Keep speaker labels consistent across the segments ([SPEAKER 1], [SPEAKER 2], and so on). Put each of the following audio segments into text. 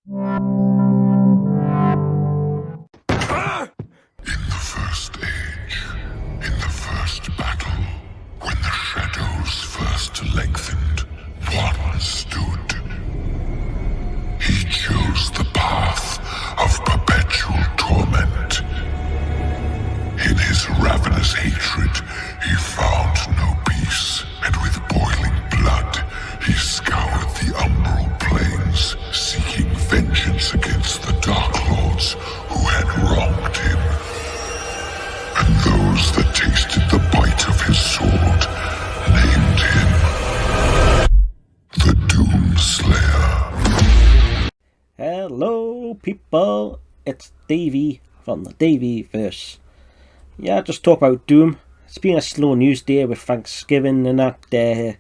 [SPEAKER 1] In the first age, in the first battle, when the shadows first lengthened, one stood. He chose the path of perpetual torment. In his ravenous hatred, he found no peace, and with boiling blood, he scoured the umbral plains, seeking vengeance against the Dark Lords who had wronged him. And those that tasted the bite of his sword named him the Doomslayer.
[SPEAKER 2] Hello people, it's Davey from the Daveyverse. Yeah, just talk about Doom. It's been a slow news day with Thanksgiving and that,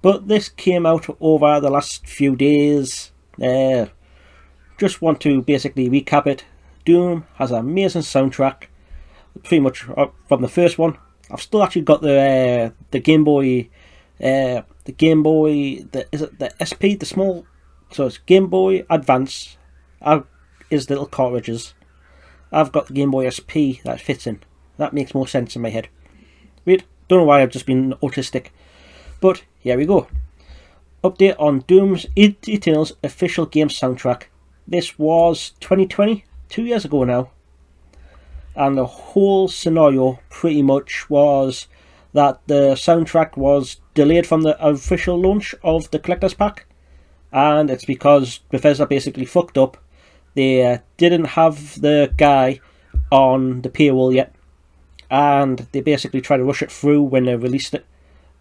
[SPEAKER 2] but this came out over the last few days. Just want to basically recap it. Doom has an amazing soundtrack, pretty much from the first one. I've still actually got the Game Boy, is it the SP, the small, so it's Game Boy Advance, is little cartridges. I've got the Game Boy SP that fits in. That makes more sense in my head. Wait, don't know why I've just been autistic. But here we go. Update on Doom's Eternal's official game soundtrack. This was 2020, 2 years ago now. And the whole scenario pretty much was that the soundtrack was delayed from the official launch of the collector's pack. And it's because Bethesda basically fucked up. They didn't have the guy on the payroll yet, and they basically tried to rush it through when they released it.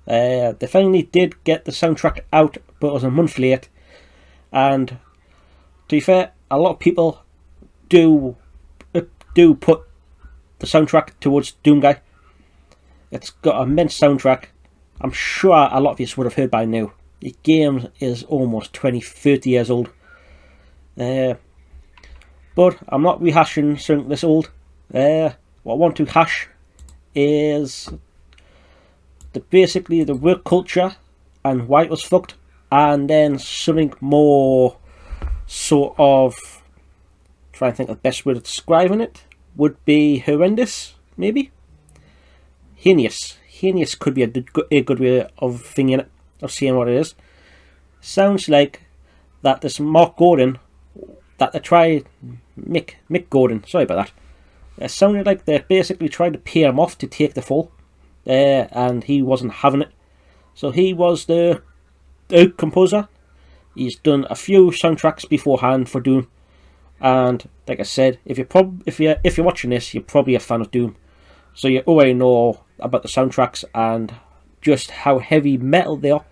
[SPEAKER 2] They finally did get the soundtrack out, but it was a month late. And to be fair, a lot of people do put the soundtrack towards Doom Guy. It's got an immense soundtrack. I'm sure a lot of you would have heard by now. The game is almost 20-30 years old. But I'm not rehashing something this old. What I want to hash is basically the work culture and why it was fucked, and then something more sort of, trying to think of the best way of describing it, would be horrendous, maybe? Heinous. Heinous could be a good way of thinking it, of saying what it is. Sounds like that this Mick Gordon, Mick Gordon, sorry about that. It sounded like they basically tried to pay him off to take the fall, and he wasn't having it. So he was the composer. He's done a few soundtracks beforehand for Doom, and like I said, if you're watching this, you're probably a fan of Doom, so you already know about the soundtracks and just how heavy metal they are.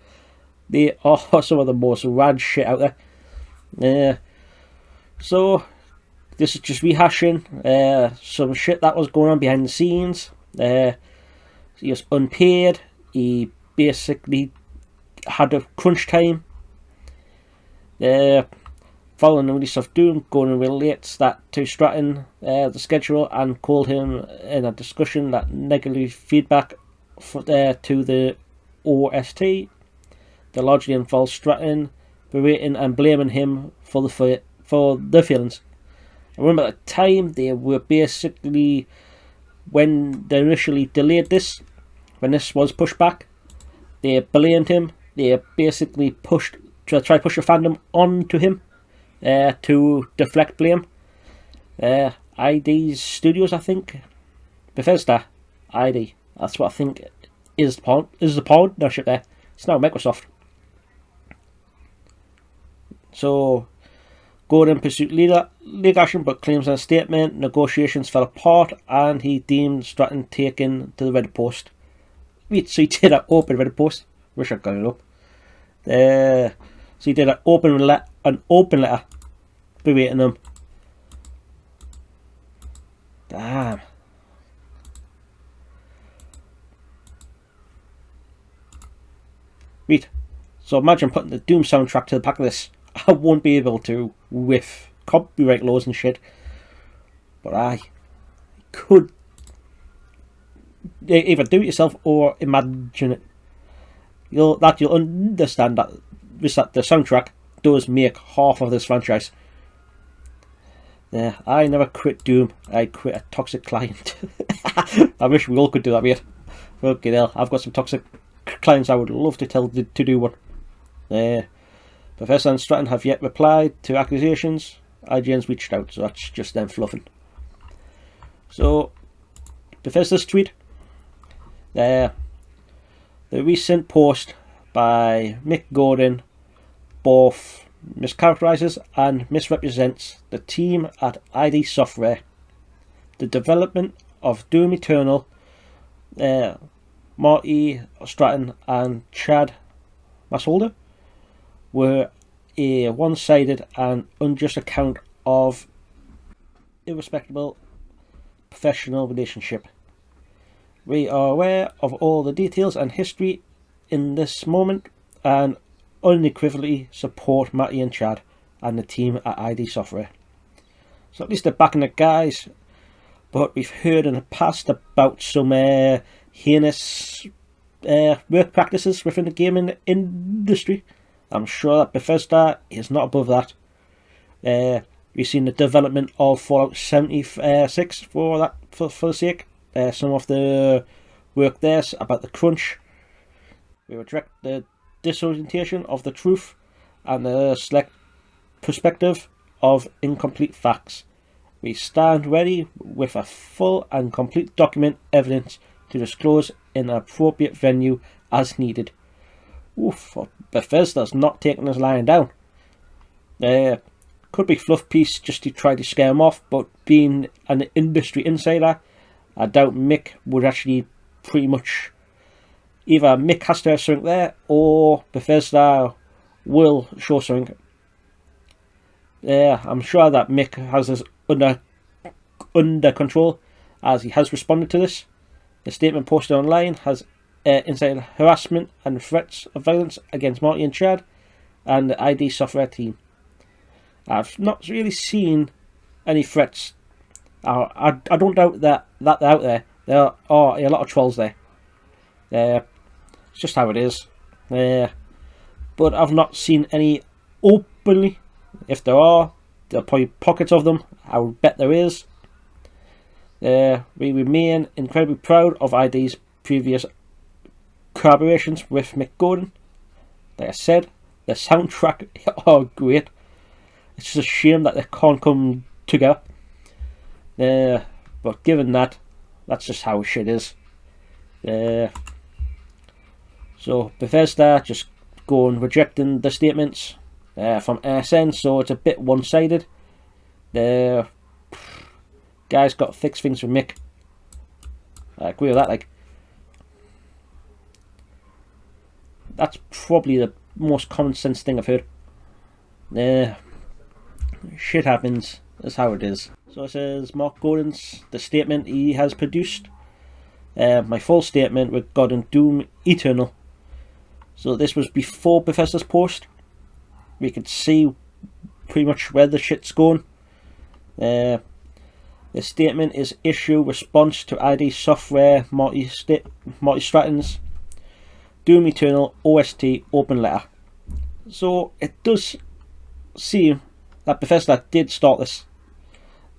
[SPEAKER 2] They are some of the most rad shit out there. So this is just rehashing some shit that was going on behind the scenes. He was unpaid. He basically had a crunch time. Following the release of Doom, Gordon relates that to Stratton, the scheduler, and called him in a discussion that negative feedback to the OST. They largely involved Stratton berating and blaming him for the feelings. I remember at the time they were basically, when they initially delayed this, when this was pushed back, they blamed him. They basically tried to push the fandom onto him to deflect blame. ID Studios, I think, Bethesda, ID. That's what I think is the partnership there. It's now Microsoft. So Gordon pursued legal action, but claims in a statement negotiations fell apart, and he deemed Stratton taken to the Reddit post. So he did an open Reddit post. Wish I'd got it up. So he did an open letter berating them. Damn. Wait. So imagine putting the Doom soundtrack to the back of this. I won't be able to with copyright laws and shit, but I could either do it yourself or imagine it. You'll understand that the soundtrack does make half of this franchise. Yeah, I never quit Doom. I quit a toxic client. I wish we all could do that, mate. Fucking hell, I've got some toxic clients I would love to tell to do one. Bethesda and Stratton have yet replied to accusations. IGN's reached out, so that's just them fluffing. So, Bethesda's tweet. The recent post by Mick Gordon both mischaracterizes and misrepresents the team at ID Software. The development of Doom Eternal, Marty Stratton and Chad Massholder were a one-sided and unjust account of irrespectable professional relationship. We are aware of all the details and history in this moment and unequivocally support Matty and Chad and the team at ID Software. So at least they're backing the guys, but we've heard in the past about some heinous work practices within the gaming industry. I'm sure that Bethesda is not above that. We've seen the development of Fallout 76 for the sake. Some of the work there about the crunch. We reject the disorientation of the truth and the select perspective of incomplete facts. We stand ready with a full and complete document evidence to disclose in an appropriate venue as needed. Oof, Bethesda's not taking us lying down. Could be fluff piece just to try to scare them off, but being an industry insider, I doubt Mick would actually pretty much... Either Mick has to have something there, or Bethesda will show something. I'm sure that Mick has this under control, as he has responded to this. The statement posted online has incited harassment and threats of violence against Marty and Chad and the ID Software team. I've not really seen any threats. I don't doubt that they're out there. There are a lot of trolls there. It's just how it is. But I've not seen any openly. If there are probably pockets of them. I would bet there is. We remain incredibly proud of ID's previous collaborations with Mick Gordon. Like I said, the soundtrack are great. It's just a shame that they can't come together. But given that, that's just how shit is. So Bethesda just going rejecting the statements from SN, so it's a bit one-sided. The guy's got thick things with Mick. I agree with that. Like, that's probably the most common sense thing I've heard. Shit happens. That's how it is. So it says Mark Gordon's the statement he has produced. My full statement regarding Doom Eternal. So this was before Bethesda's post. We could see pretty much where the shit's going. The statement is issue response to ID Software Marty Stratton's Doom Eternal OST open letter. So it does seem that Bethesda did start this.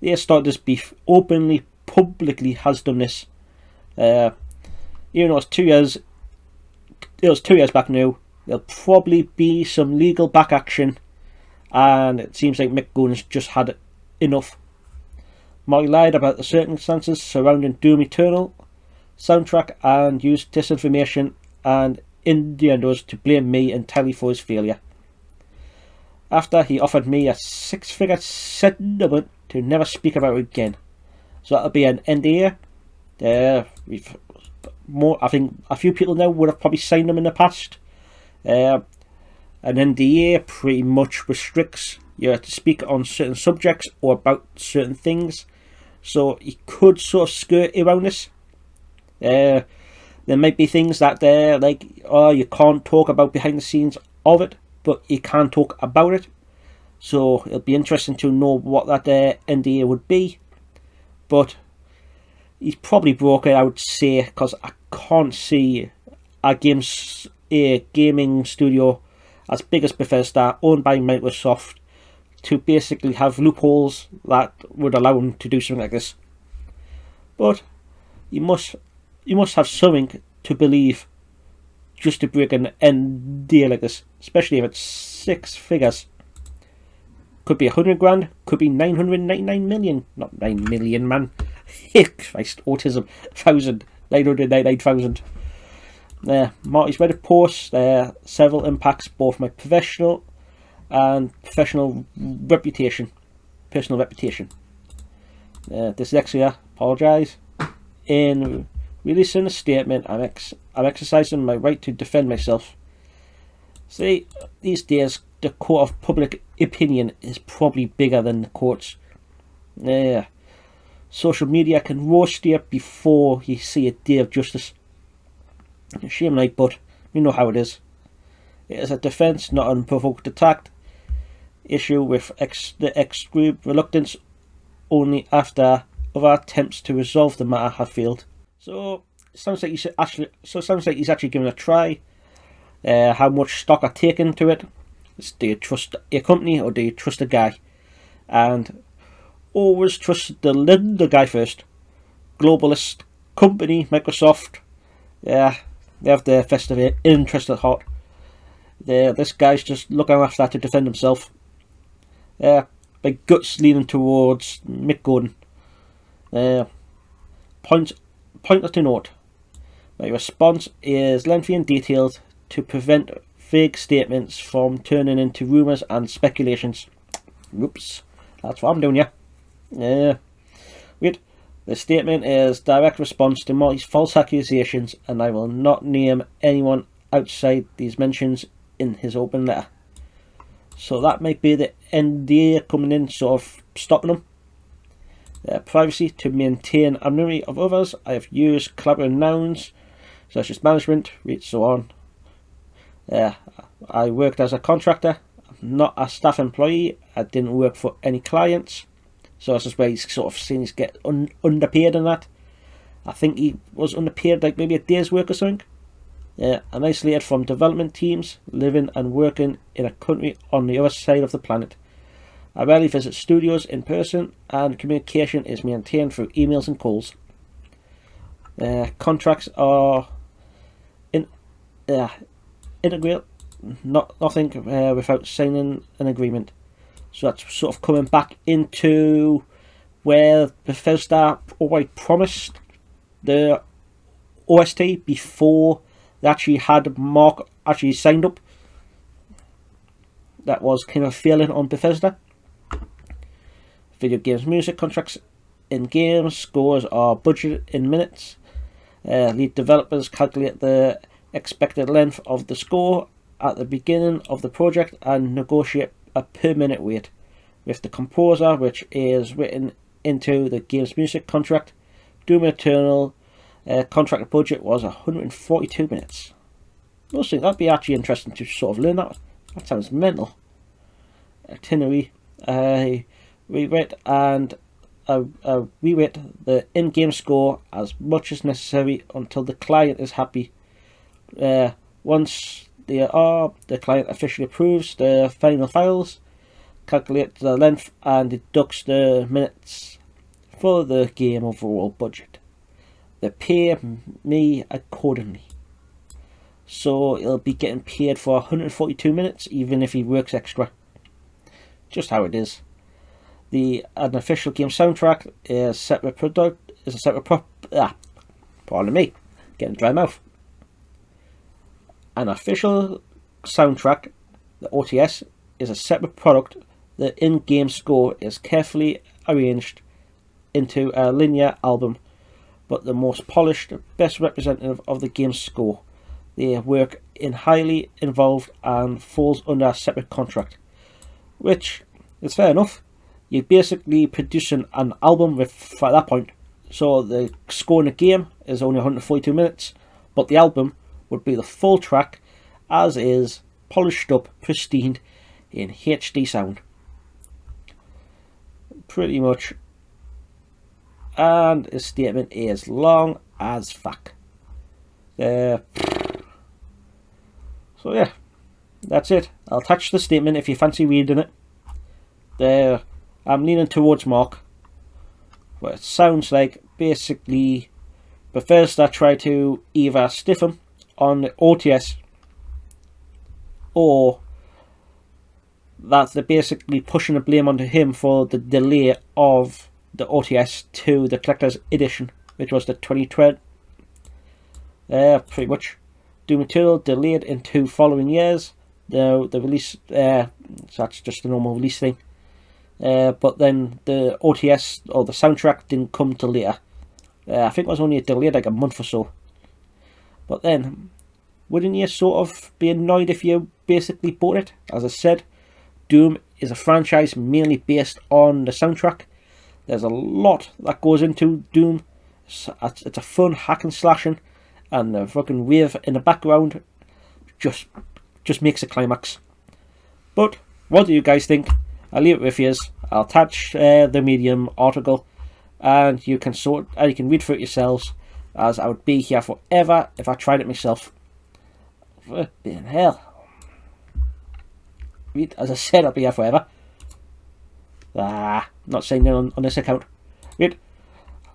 [SPEAKER 2] They started this beef openly, publicly has done this. Even though it's 2 years, it was 2 years back now. There'll probably be some legal back action, and it seems like Mick Gordon's just had enough. Marty lied about the circumstances surrounding Doom Eternal soundtrack and used disinformation and innuendos to blame me entirely for his failure. After he offered me a 6-figure settlement to never speak about it again. So that'll be an NDA. I think a few people now would have probably signed them in the past. An NDA pretty much restricts you to speak on certain subjects or about certain things. So you could sort of skirt around this. There might be things that you can't talk about behind the scenes of it, but you can talk about it. So it'll be interesting to know what that NDA would be. But he's probably broke it, I would say, because I can't see a gaming studio as big as Bethesda, owned by Microsoft, to basically have loopholes that would allow them to do something like this. But you must have something to believe just to break an NDA like this, especially if it's 6 figures. Could be 100 grand, could be 999 million, not 9 million, man. Christ, autism, 999,000. Marty's Reddit posts several impacts both my professional and personal reputation. Dyslexia, apologise. In releasing a statement, I'm exercising my right to defend myself. See, these days the court of public opinion is probably bigger than the courts. Social media can roast you before you see a day of justice. Shame night, but you know how it is. It is a defence, not an unprovoked attack. Issue with the extreme reluctance only after other attempts to resolve the matter have failed. So it sounds like he's actually giving it a try. How much stock are taken to it? Do you trust a company or do you trust a guy? And always trust the guy first. Globalist company, Microsoft. Yeah, they have their vested interest at heart. This guy's just looking after that to defend himself. My gut's leaning towards Mick Gordon. Pointer to note. My response is lengthy and detailed to prevent vague statements from turning into rumours and speculations. Oops, that's what I'm doing, yeah. Wait, the statement is direct response to Marty's false accusations, and I will not name anyone outside these mentions in his open letter. So that might be the NDA coming in, sort of stopping him. Privacy to maintain anonymity of others. I have used collaborative nouns such as management, read so on. I worked as a contractor, not a staff employee. I didn't work for any clients. So this is where he's sort of seen he's get underpaid and that. I think he was underpaid like maybe a day's work or something. I'm isolated from development teams, living and working in a country on the other side of the planet. I rarely visit studios in person, and communication is maintained through emails and calls. Contracts are integral, nothing without signing an agreement. So that's sort of coming back into where Bethesda already promised the OST before they actually had Mark actually signed up. That was kind of failing on Bethesda. Video games music contracts in games, scores are budgeted in minutes. Lead developers calculate the expected length of the score at the beginning of the project and negotiate a per minute rate with the composer, which is written into the game's music contract. Doom Eternal contract budget was 142 minutes. I think that'd be actually interesting to sort of learn that. That sounds mental. Itinerary. Rewrite the in-game score as much as necessary until the client is happy. Once the client officially approves the final files, calculate the length and deducts the minutes for the game overall budget. They pay me accordingly. So he'll be getting paid for 142 minutes even if he works extra. Just how it is. An official game soundtrack is pardon me, getting dry mouth. An official soundtrack, the OTS, is a separate product. The in-game score is carefully arranged into a linear album, but the most polished, best representative of the game's score. They work in highly involved and falls under a separate contract, which is fair enough. You're basically producing an album at that point. So the score in the game is only 142 minutes, but the album would be the full track as is, polished up, pristine, in HD sound. Pretty much. And his statement is long as fuck. So yeah, that's it. I'll attach the statement if you fancy reading it. I'm leaning towards Mark. But it sounds like basically Bethesda tried to either stiff him on the OTS, or that they're basically pushing the blame onto him for the delay of the OTS to the collector's edition, which was the 2012. Pretty much. Doom Eternal delayed in 2 following years. The release, so that's just a normal release thing. But then the OTS or the soundtrack didn't come till later. I think it was only delayed like a month or so. But then, wouldn't you sort of be annoyed if you basically bought it? As I said, Doom is a franchise mainly based on the soundtrack. There's a lot that goes into Doom. It's a fun hack and slashing, and the fucking wave in the background just makes a climax. But what do you guys think? I'll leave it with you. I'll attach the Medium article, and you can read through it yourselves, as I would be here forever if I tried it myself. Flipping hell. As I said, I'll be here forever. Not saying that on this account. Right,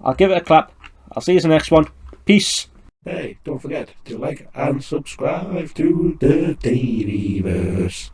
[SPEAKER 2] I'll give it a clap. I'll see you in the next one. Peace.
[SPEAKER 3] Hey, don't forget to like and subscribe to the Davyverse.